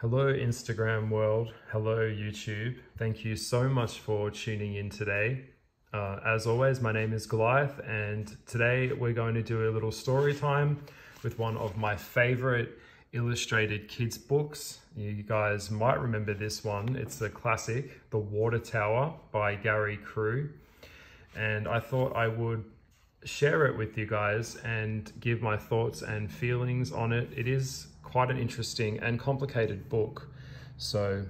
Hello Instagram world, hello YouTube. Thank you so much for tuning in today. As always, my name is Goliath and today we're going to do a little story time with one of my favorite illustrated kids books. You guys might remember this one. It's the classic, The Water Tower by Grrr. And I thought I would share it with you guys and give my thoughts and feelings on it. It is quite an interesting and complicated book, so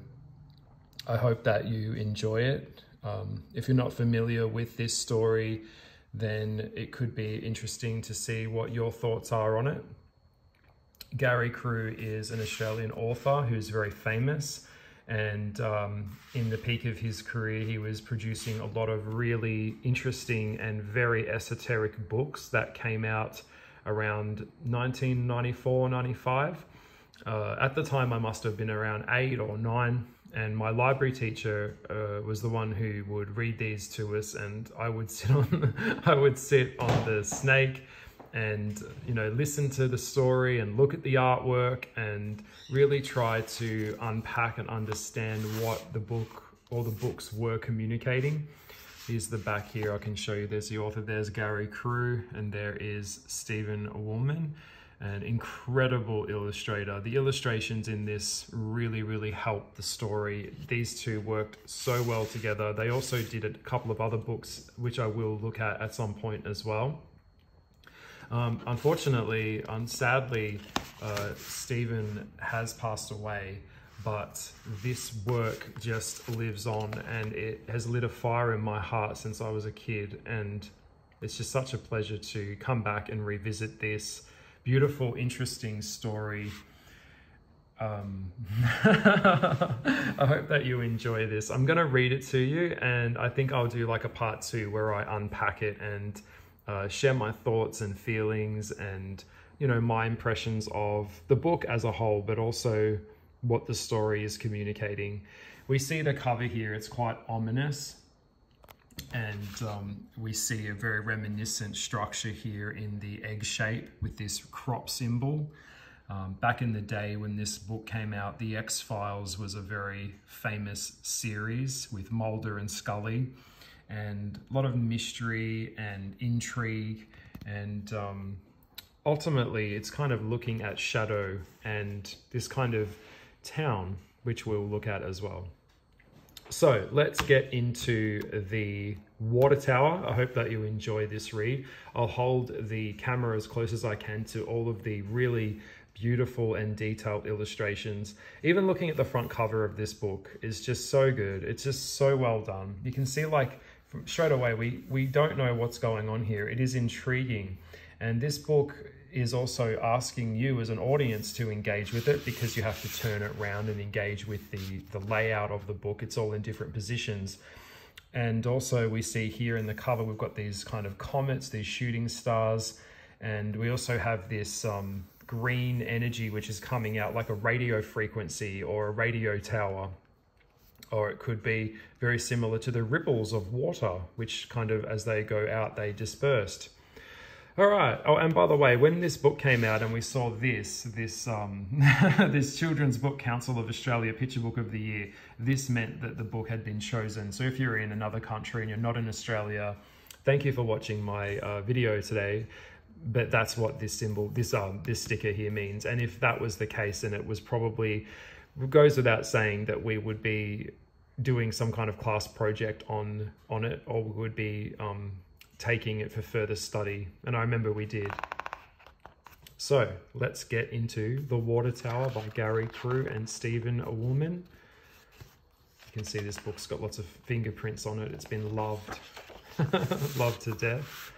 I hope that you enjoy it. If you're not familiar with this story, then it could be interesting to see what your thoughts are on it. Grrr is an Australian author who's very famous, and in the peak of his career he was producing a lot of really interesting and very esoteric books that came out around 1994-95. At the time I must have been around 8 or 9, and my library teacher was the one who would read these to us, and I would sit on the snake and listen to the story and look at the artwork and really try to unpack and understand what the book or the books were communicating. Here's the back here. I can show you. There's the author, there's Grrr, and there is Stephen Woolman, an incredible illustrator. The illustrations in this really helped the story. These two worked so well together. They also did a couple of other books, which I will look at some point as well. Unfortunately and sadly, Stephen has passed away, but this work just lives on, and it has lit a fire in my heart since I was a kid, and it's just such a pleasure to come back and revisit this beautiful, interesting story. I hope that you enjoy this. I'm going to read it to you, and I think I'll do like a part 2 where I unpack it and share my thoughts and feelings and my impressions of the book as a whole, but also what the story is communicating. We see the cover here, it's quite ominous, and we see a very reminiscent structure here in the egg shape with this crop symbol. Back in the day when this book came out, The X-Files was a very famous series with Mulder and Scully, and a lot of mystery and intrigue, and ultimately it's kind of looking at shadow and this kind of town, which we'll look at as well. So let's get into The Water Tower. I hope that you enjoy this read. I'll hold the camera as close as I can to all of the really beautiful and detailed illustrations. Even looking at the front cover of this book is just so good. It's just so well done. You can see, like, from straight away, we don't know what's going on here. It is intriguing. And this book is also asking you as an audience to engage with it, because you have to turn it around and engage with the layout of the book. It's all in different positions. And also we see here in the cover, we've got these kind of comets, these shooting stars. And we also have this green energy, which is coming out like a radio frequency or a radio tower. Or it could be very similar to the ripples of water, which kind of, as they go out, they dispersed. All right. Oh, and by the way, when this book came out and we saw this this Children's Book Council of Australia Picture Book of the Year, this meant that the book had been chosen. So if you're in another country and you're not in Australia, thank you for watching my video today. But that's what this symbol, this sticker here means. And if that was the case, then it was probably, it goes without saying that we would be doing some kind of class project on it, or we would be taking it for further study, and I remember we did. So let's get into The Water Tower by Grrr and Stephen Woolman. You can see this book's got lots of fingerprints on it. It's been loved, loved to death.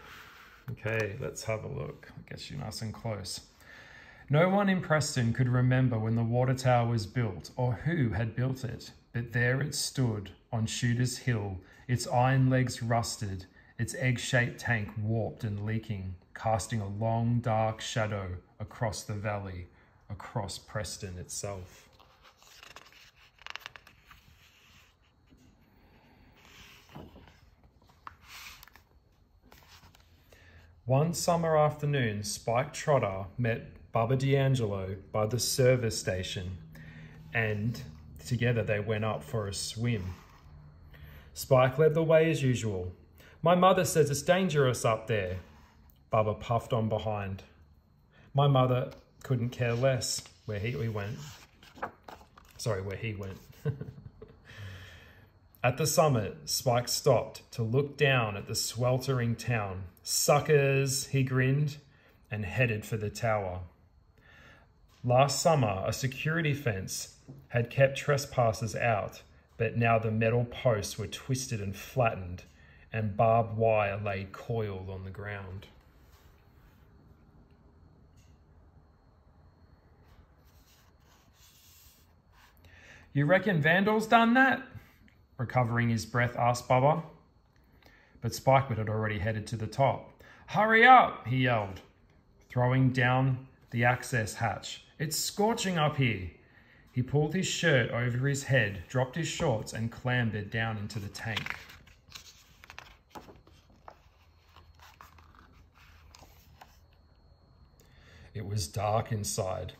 Okay, let's have a look. I'll get you nice and close. No one in Preston could remember when the water tower was built or who had built it, but there it stood on Shooter's Hill, its iron legs rusted, its egg-shaped tank warped and leaking, casting a long dark shadow across the valley, across Preston itself. One summer afternoon, Spike Trotter met Bubba D'Angelo by the service station and together they went up for a swim. Spike led the way as usual. My mother says it's dangerous up there. Bubba puffed on behind. My mother couldn't care less where he went. At the summit, Spike stopped to look down at the sweltering town. Suckers, he grinned, and headed for the tower. Last summer, a security fence had kept trespassers out, but now the metal posts were twisted and flattened, and barbed wire lay coiled on the ground. You reckon Vandal's done that? Recovering his breath, asked Bubba. But Spikewood had already headed to the top. Hurry up, he yelled, throwing down the access hatch. It's scorching up here. He pulled his shirt over his head, dropped his shorts, and clambered down into the tank. It was dark inside.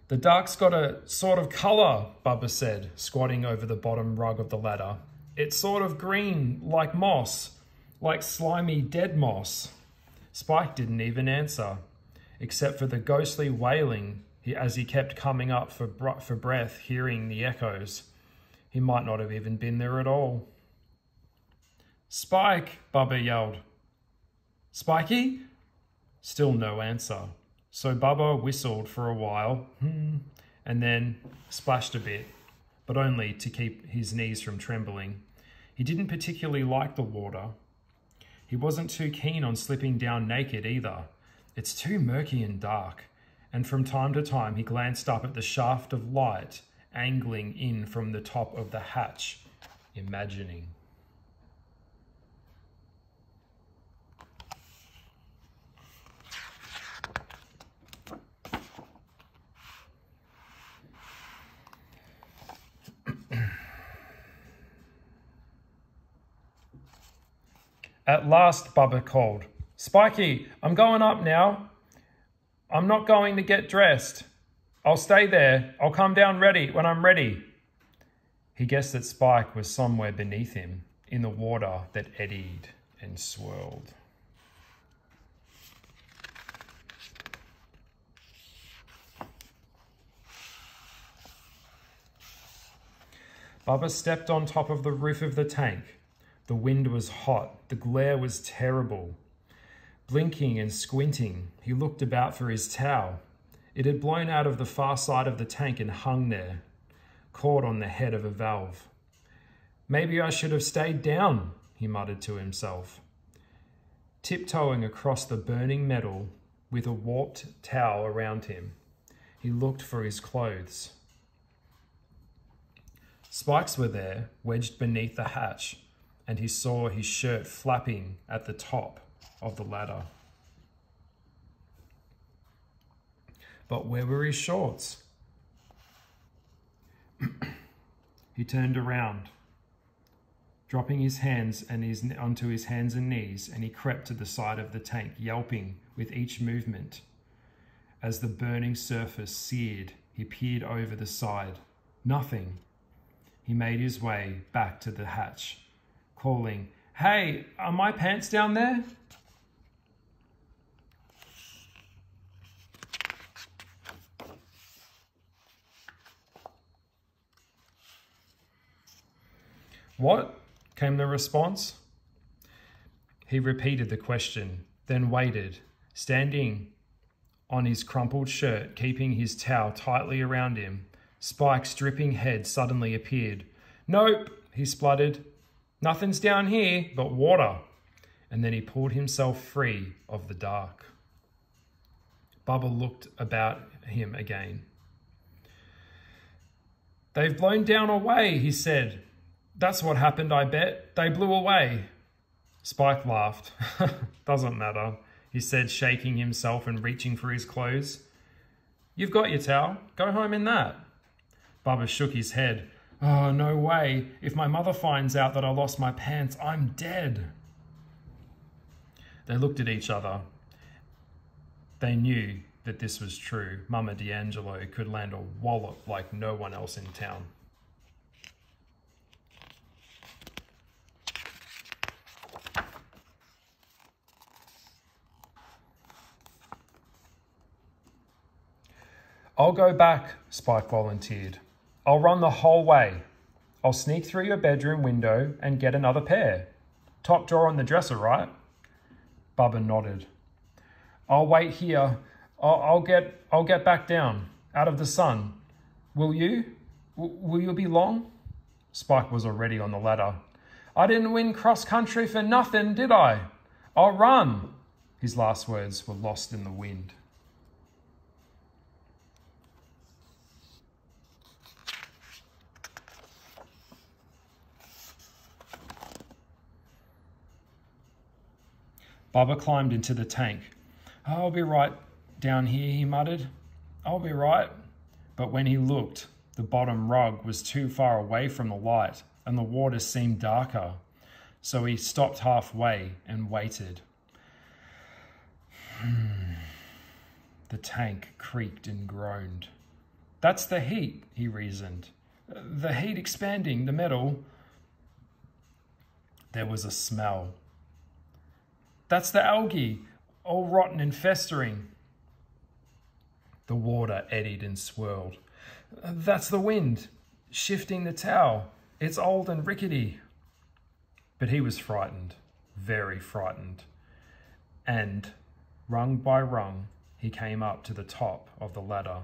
The dark's got a sort of colour, Bubba said, squatting over the bottom rung of the ladder. It's sort of green, like moss, like slimy dead moss. Spike didn't even answer, except for the ghostly wailing as he kept coming up for breath, hearing the echoes. He might not have even been there at all. Spike, Bubba yelled. Spikey? Still no answer. So Bubba whistled for a while, and then splashed a bit, but only to keep his knees from trembling. He didn't particularly like the water. He wasn't too keen on slipping down naked either. It's too murky and dark, and from time to time he glanced up at the shaft of light angling in from the top of the hatch, imagining. At last, Bubba called. Spikey, I'm going up now. I'm not going to get dressed. I'll stay there. I'll come down ready when I'm ready. He guessed that Spike was somewhere beneath him, in the water that eddied and swirled. Bubba stepped on top of the roof of the tank. The wind was hot. The glare was terrible. Blinking and squinting, he looked about for his towel. It had blown out of the far side of the tank and hung there, caught on the head of a valve. Maybe I should have stayed down, he muttered to himself. Tiptoeing across the burning metal with a warped towel around him, he looked for his clothes. Spikes were there, wedged beneath the hatch, and he saw his shirt flapping at the top of the ladder. But where were his shorts? He turned around, dropping his hands onto his hands and knees, and he crept to the side of the tank, yelping with each movement. As the burning surface seared, he peered over the side. Nothing. He made his way back to the hatch, calling, Hey, are my pants down there? What? Came the response. He repeated the question, then waited, standing on his crumpled shirt, keeping his towel tightly around him. Spike's dripping head suddenly appeared. Nope, he spluttered. Nothing's down here but water. And then he pulled himself free of the dark. Bubba looked about him again. They've blown down away, he said. That's what happened, I bet. They blew away. Spike laughed. Doesn't matter, he said, shaking himself and reaching for his clothes. You've got your towel. Go home in that. Bubba shook his head. Oh, no way. If my mother finds out that I lost my pants, I'm dead. They looked at each other. They knew that this was true. Mama D'Angelo could land a wallop like no one else in town. I'll go back, Spike volunteered. I'll run the whole way. I'll sneak through your bedroom window and get another pair. Top drawer on the dresser, right? Bubba nodded. I'll wait here. I'll get back down, out of the sun. Will you? Will you be long? Spike was already on the ladder. I didn't win cross country for nothing, did I? I'll run. His last words were lost in the wind. Bubba climbed into the tank. I'll be right down here, he muttered. I'll be right. But when he looked, the bottom rug was too far away from the light and the water seemed darker. So he stopped halfway and waited. The tank creaked and groaned. That's the heat, he reasoned. The heat expanding the metal. There was a smell. That's the algae, all rotten and festering. The water eddied and swirled. That's the wind, shifting the towel. It's old and rickety. But he was frightened, very frightened. And, rung by rung, he came up to the top of the ladder,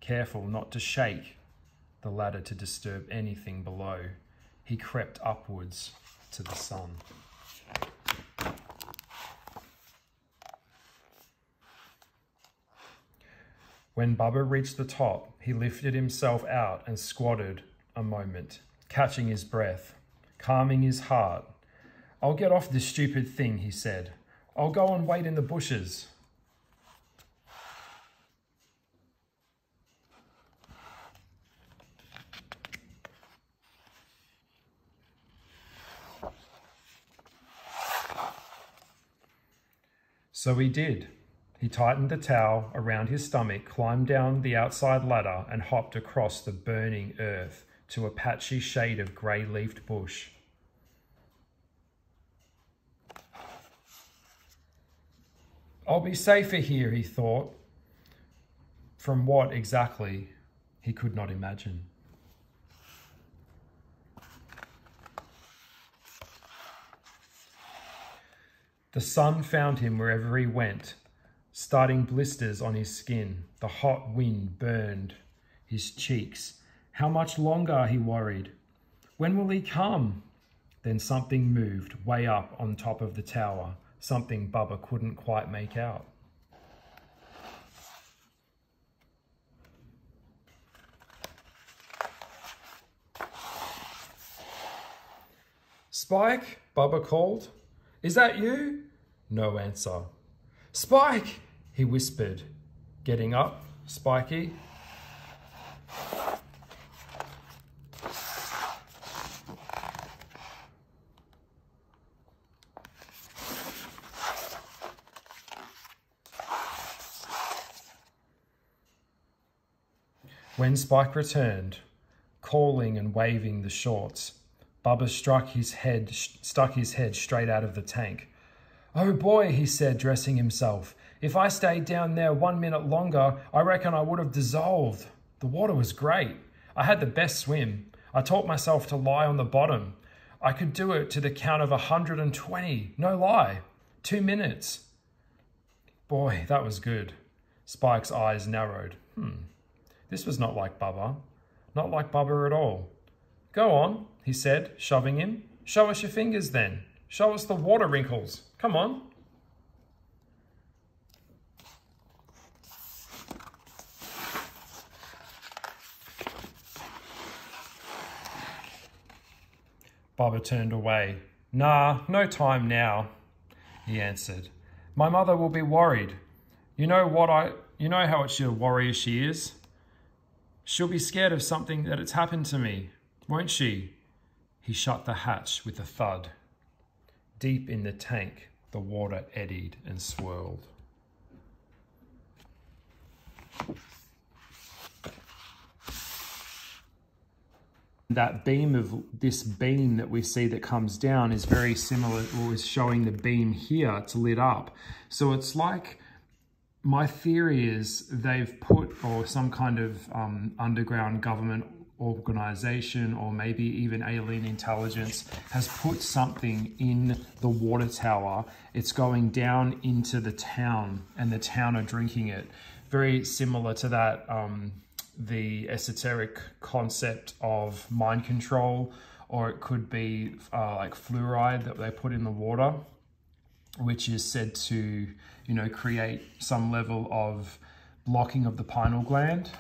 careful not to shake the ladder to disturb anything below. He crept upwards to the sun. When Bubba reached the top, he lifted himself out and squatted a moment, catching his breath, calming his heart. I'll get off this stupid thing, he said. I'll go and wait in the bushes. So he did. He tightened the towel around his stomach, climbed down the outside ladder and hopped across the burning earth to a patchy shade of grey-leafed bush. I'll be safer here, he thought. From what exactly, he could not imagine. The sun found him wherever he went, starting blisters on his skin. The hot wind burned his cheeks. How much longer, he worried. When will he come? Then something moved way up on top of the tower, something Bubba couldn't quite make out. Spike, Bubba called. Is that you? No answer. Spike, he whispered. Getting up, Spiky. When Spike returned, calling and waving the shorts, Bubba stuck his head straight out of the tank. Oh boy, he said, dressing himself. If I stayed down there 1 minute longer, I reckon I would have dissolved. The water was great. I had the best swim. I taught myself to lie on the bottom. I could do it to the count of 120. No lie. 2 minutes. Boy, that was good. Spike's eyes narrowed. This was not like Bubba. Not like Bubba at all. Go on, he said, shoving him. Show us your fingers then. Show us the water wrinkles. Come on. Bubba turned away. Nah, no time now, he answered. My mother will be worried. You know how she's a warrior she is. She'll be scared of something that it's happened to me, won't she? He shut the hatch with a thud. Deep in the tank, the water eddied and swirled. That beam of this beam that we see that comes down is very similar, or is showing the beam here to lit up. So it's like, my theory is they've put, or some kind of underground government organization, or maybe even alien intelligence, has put something in the water tower. It's going down into the town, and the town are drinking it. Very similar to that, the esoteric concept of mind control, or it could be like fluoride that they put in the water, which is said to, you know, create some level of blocking of the pineal gland.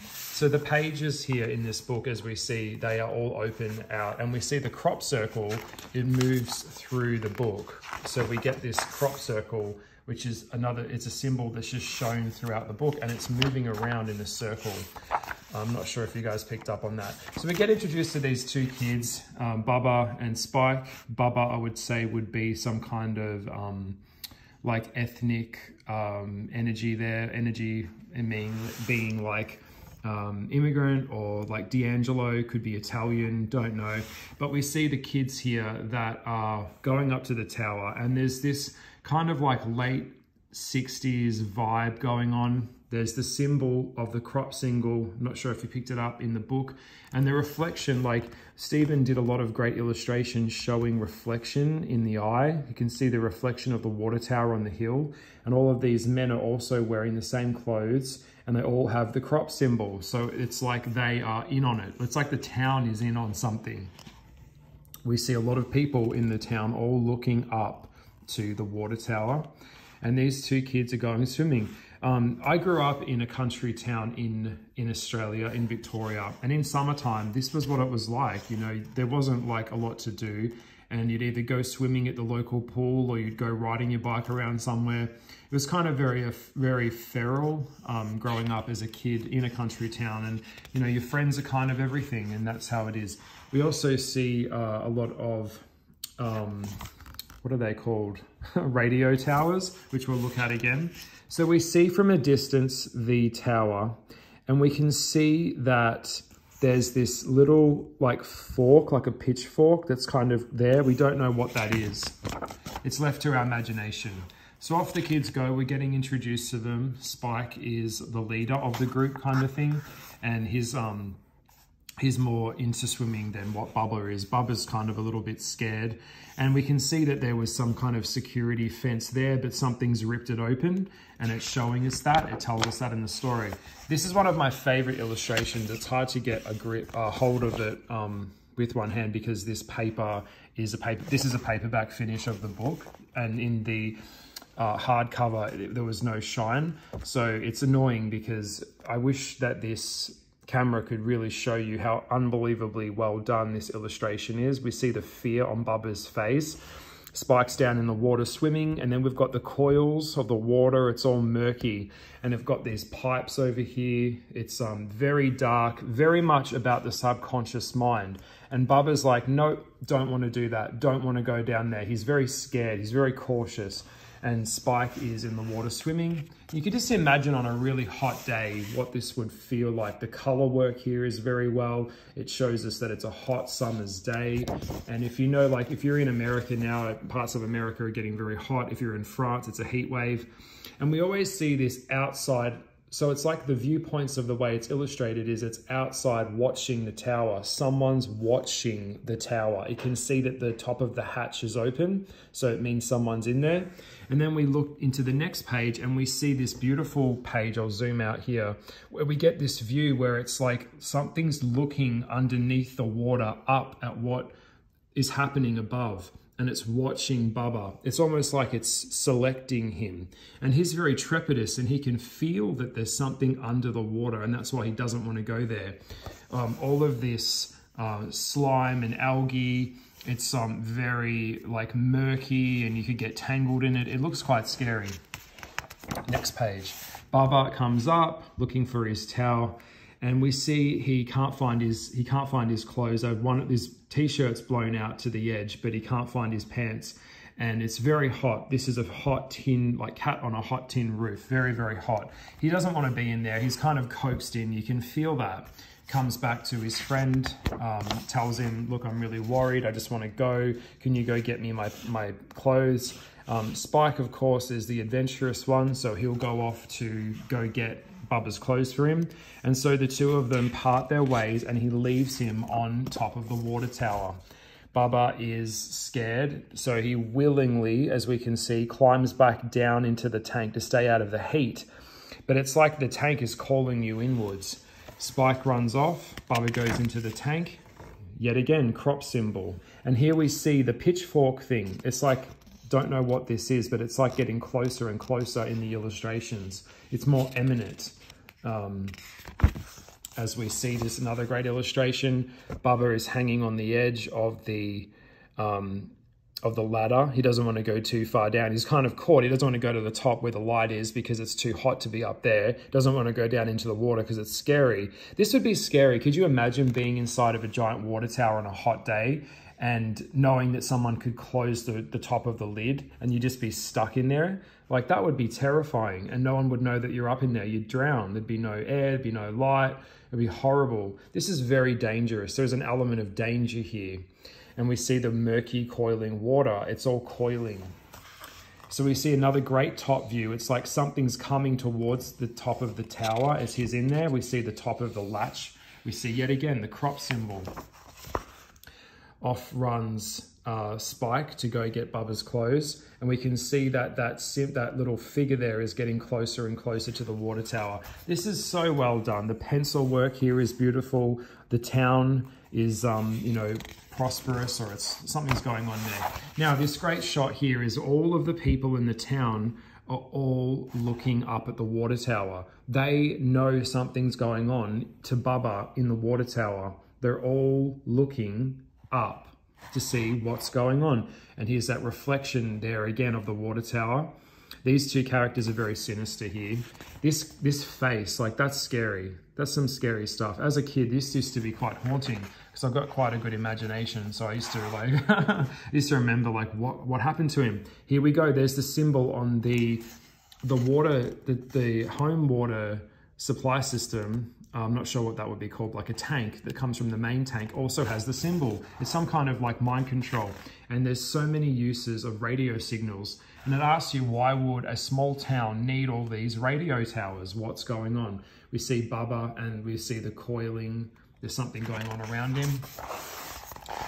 So the pages here in this book, as we see, they are all open out, and we see the crop circle, it moves through the book. So we get this crop circle, which is it's a symbol that's just shown throughout the book, and it's moving around in a circle. I'm not sure if you guys picked up on that. So we get introduced to these two kids, Bubba and Spike. Bubba, I would say, would be some kind of like ethnic energy there, being like immigrant, or like D'Angelo, could be Italian, don't know. But we see the kids here that are going up to the tower, and there's this kind of like late 60s vibe going on. There's the symbol of the crop single. I'm not sure if you picked it up in the book. And the reflection, like Stephen did a lot of great illustrations showing reflection in the eye. You can see the reflection of the water tower on the hill. And all of these men are also wearing the same clothes, and they all have the crop symbol. So it's like they are in on it. It's like the town is in on something. We see a lot of people in the town all looking up to the water tower, and these two kids are going swimming. I grew up in a country town in Australia, in Victoria, and in summertime, this was what it was like. You know, there wasn't like a lot to do, and you'd either go swimming at the local pool, or you'd go riding your bike around somewhere. It was kind of very feral growing up as a kid in a country town, and you know, your friends are kind of everything, and that's how it is. We also see a lot of what are they called? Radio towers, which we'll look at again. So we see from a distance the tower, and we can see that there's this little like fork, like a pitchfork that's kind of there. We don't know what that is. It's left to our imagination. So off the kids go, we're getting introduced to them. Spike is the leader of the group kind of thing, and he's more into swimming than what Bubba is. Bubba's kind of a little bit scared, and we can see that there was some kind of security fence there, but something's ripped it open, and it's showing us that. It tells us that in the story. This is one of my favorite illustrations. It's hard to get a hold of it with one hand, because this is a paperback finish of the book, and in the hardcover there was no shine, so it's annoying, because I wish that this camera could really show you how unbelievably well done this illustration is. We see the fear on Bubba's face. Spike's down in the water swimming, and then we've got the coils of the water. It's all murky, and they've got these pipes over here. It's very dark, very much about the subconscious mind. And Bubba's like, nope, don't want to do that. Don't want to go down there. He's very scared. He's very cautious. And Spike is in the water swimming. You could just imagine on a really hot day what this would feel like. The color work here is very well. It shows us that it's a hot summer's day. And if you know, like if you're in America now, parts of America are getting very hot. If you're in France, it's a heat wave. And we always see this outside. So it's like the viewpoints of the way it's illustrated is it's outside watching the tower. Someone's watching the tower. You can see that the top of the hatch is open, so it means someone's in there. And then we look into the next page and we see this beautiful page, I'll zoom out here, where we get this view where it's like something's looking underneath the water up at what is happening above. And it's watching Bubba. It's almost like it's selecting him. And he's very trepidatious, and he can feel that there's something under the water, and that's why he doesn't want to go there. All of this slime and algae, it's very like murky, and you could get tangled in it. It looks quite scary. Next page. Bubba comes up looking for his towel, and we see he can't find his clothes. His t-shirt's blown out to the edge, but he can't find his pants. and it's very hot. This is a hot tin, like cat on a hot tin roof, very, very hot. He doesn't want to be in there. He's kind of coaxed in. You can feel that. Comes back to his friend, tells him, look, I'm really worried. I just want to go. Can you go get me my clothes? Spike, of course, is the adventurous one, so he'll go off to go get Bubba's clothes for him. And so the two of them part their ways, and he leaves him on top of the water tower. Bubba is scared, so he willingly, as we can see, climbs back down into the tank to stay out of the heat. But it's like the tank is calling you inwards. Spike runs off, Bubba goes into the tank. Yet again, crop symbol. And here we see the pitchfork thing. It's like, don't know what this is, but it's like getting closer and closer in the illustrations. It's more eminent. As we see this, another great illustration. Bubba is hanging on the edge of the ladder. He doesn't want to go too far down. He's kind of caught. He doesn't want to go to the top where the light is because it's too hot to be up there. Doesn't want to go down into the water because it's scary. This would be scary. Could you imagine being inside of a giant water tower on a hot day and knowing that someone could close the top of the lid and you'd just be stuck in there? Like, that would be terrifying, and no one would know that you're up in there. You'd drown. There'd be no air, there'd be no light. It'd be horrible. This is very dangerous. There's an element of danger here. And we see the murky coiling water. It's all coiling. So we see another great top view. It's like something's coming towards the top of the tower as he's in there. We see the top of the latch. We see yet again the crop symbol. Off runs Spike to go get Bubba's clothes, and we can see that that little figure there is getting closer and closer to the water tower. This is so well done. The pencil work here is beautiful. The town is, you know, prosperous, or something's going on there. Now, this great shot here is all of the people in the town are all looking up at the water tower. They know something's going on to Bubba in the water tower. They're all looking up to see what's going on. And here's that reflection there again of the water tower. These two characters are very sinister here. This face, like, that's scary. That's some scary stuff. As a kid, this used to be quite haunting because I've got quite a good imagination. So I used to like, used to remember like what happened to him. Here we go. There's the symbol on the water, the home water supply system. I'm not sure what that would be called, like a tank that comes from the main tank also has the symbol. It's some kind of like mind control. And there's so many uses of radio signals. And it asks you, why would a small town need all these radio towers? What's going on? We see Bubba and we see the coiling. There's something going on around him.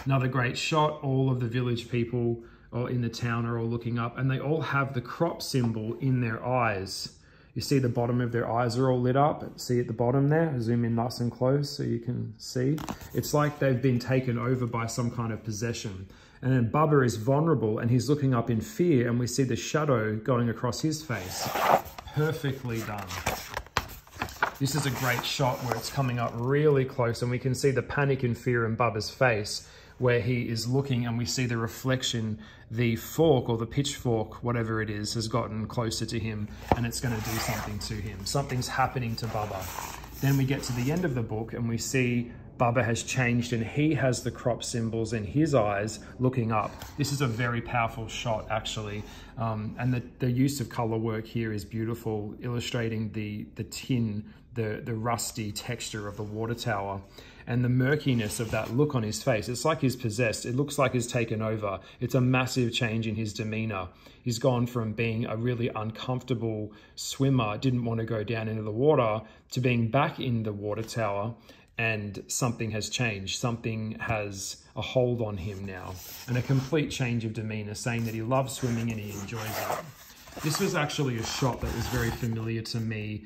Another great shot. All of the village people or in the town are all looking up, and they all have the crop symbol in their eyes. You see the bottom of their eyes are all lit up. See at the bottom there? Zoom in nice and close so you can see. It's like they've been taken over by some kind of possession. And then Bubba is vulnerable and he's looking up in fear, and we see the shadow going across his face. Perfectly done. This is a great shot where it's coming up really close and we can see the panic and fear in Bubba's face where he is looking, and we see the reflection, the fork or the pitchfork, whatever it is, has gotten closer to him and it's going to do something to him. Something's happening to Bubba. Then we get to the end of the book and we see Bubba has changed and he has the crop symbols in his eyes looking up. This is a very powerful shot actually. And the use of color work here is beautiful, illustrating the tin, the rusty texture of the water tower. And the murkiness of that look on his face. It's like he's possessed. It looks like he's taken over. It's a massive change in his demeanor. He's gone from being a really uncomfortable swimmer, didn't want to go down into the water, to being back in the water tower, and something has changed. Something has a hold on him now, and a complete change of demeanor, saying that he loves swimming and he enjoys it. This was actually a shot that was very familiar to me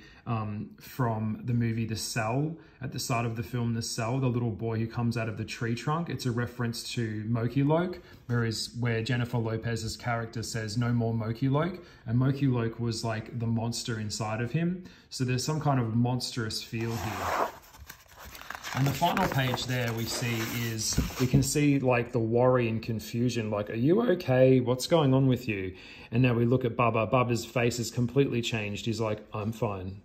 from the movie The Cell. At the start of the film The Cell, the little boy who comes out of the tree trunk, it's a reference to Moki Loke, where Jennifer Lopez's character says, "No more Moki Loke," and Moki Loke was like the monster inside of him. So there's some kind of monstrous feel here. And the final page there we can see like the worry and confusion, like, are you okay? What's going on with you? And now we look at Bubba. Bubba's face has completely changed. He's like, I'm fine.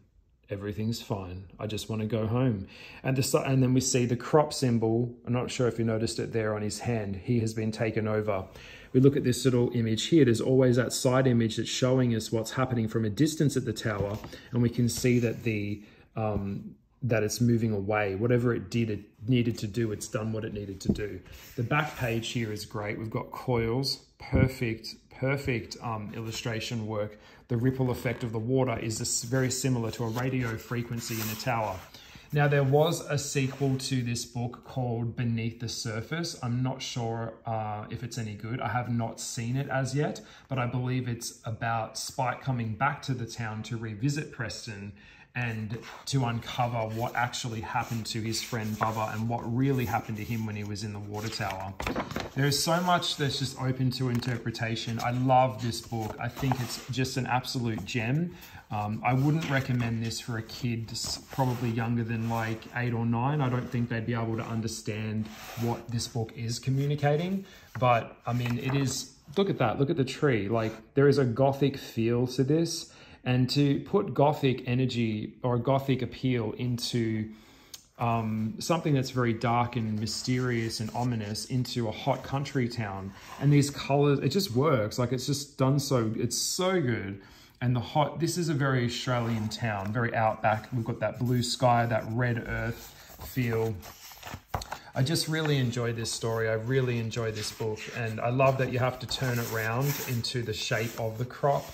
Everything's fine. I just want to go home. And then we see the crop symbol. I'm not sure if you noticed it there on his hand. He has been taken over. we look at this little image here, there's always that side image that's showing us what's happening from a distance at the tower, and we can see that that it's moving away. Whatever it needed to do, it's done what it needed to do. The back page here is great. We've got coils, perfect illustration work. The ripple effect of the water is very similar to a radio frequency in a tower. Now, there was a sequel to this book called Beneath the Surface. I'm not sure if it's any good. I have not seen it as yet, but I believe it's about Spike coming back to the town to revisit Preston and to uncover what actually happened to his friend Bubba and what really happened to him when he was in the water tower. There is so much that's just open to interpretation. I love this book. I think it's just an absolute gem. I wouldn't recommend this for a kid probably younger than like 8 or 9. I don't think they'd be able to understand what this book is communicating. But I mean, it is, look at that, look at the tree. Like, there is a gothic feel to this. And to put gothic energy or gothic appeal into something that's very dark and mysterious and ominous into a hot country town, and these colors, it just works. Like, it's just done so, it's so good. And this is a very Australian town, very outback. We've got that blue sky, that red earth feel. I just really enjoy this story. I really enjoy this book. And I love that you have to turn it around into the shape of the crop.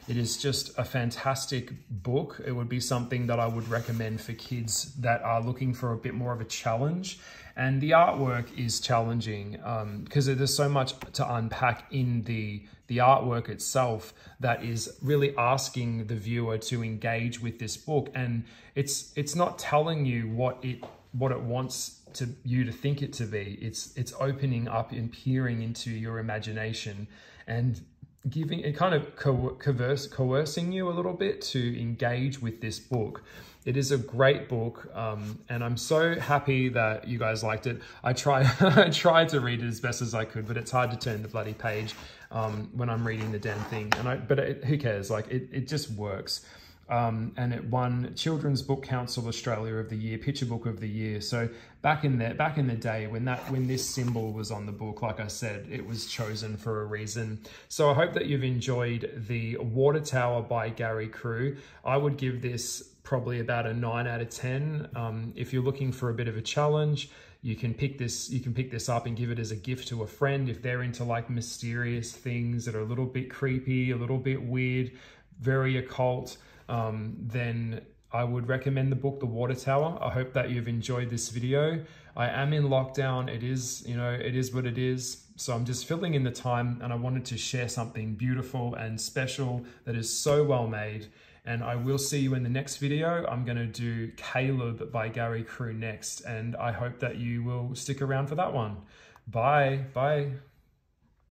It is just a fantastic book. It would be something that I would recommend for kids that are looking for a bit more of a challenge. And the artwork is challenging because there's so much to unpack in the artwork itself that is really asking the viewer to engage with this book. And it's not telling you what it wants you to think it to be. It's opening up and peering into your imagination and giving it kind of coercing you a little bit to engage with this book. It is a great book, and I'm so happy that you guys liked it. I tried to read it as best as I could, but it's hard to turn the bloody page when I'm reading the damn thing. Who cares? Like, it just works. And it won Children's Book Council Australia of the Year, Picture Book of the Year. So back in the day when this symbol was on the book, like I said, it was chosen for a reason. So I hope that you've enjoyed The Water Tower by Gary Grrr. I would give this probably about a 9 out of 10. If you're looking for a bit of a challenge, you can pick this up and give it as a gift to a friend if they're into like mysterious things that are a little bit creepy, a little bit weird, very occult. Then I would recommend the book, The Water Tower. I hope that you've enjoyed this video. I am in lockdown. It is what it is. So I'm just filling in the time, and I wanted to share something beautiful and special that is so well made. And I will see you in the next video. I'm going to do Caleb by Gary Grrr next, and I hope that you will stick around for that one. Bye. Bye.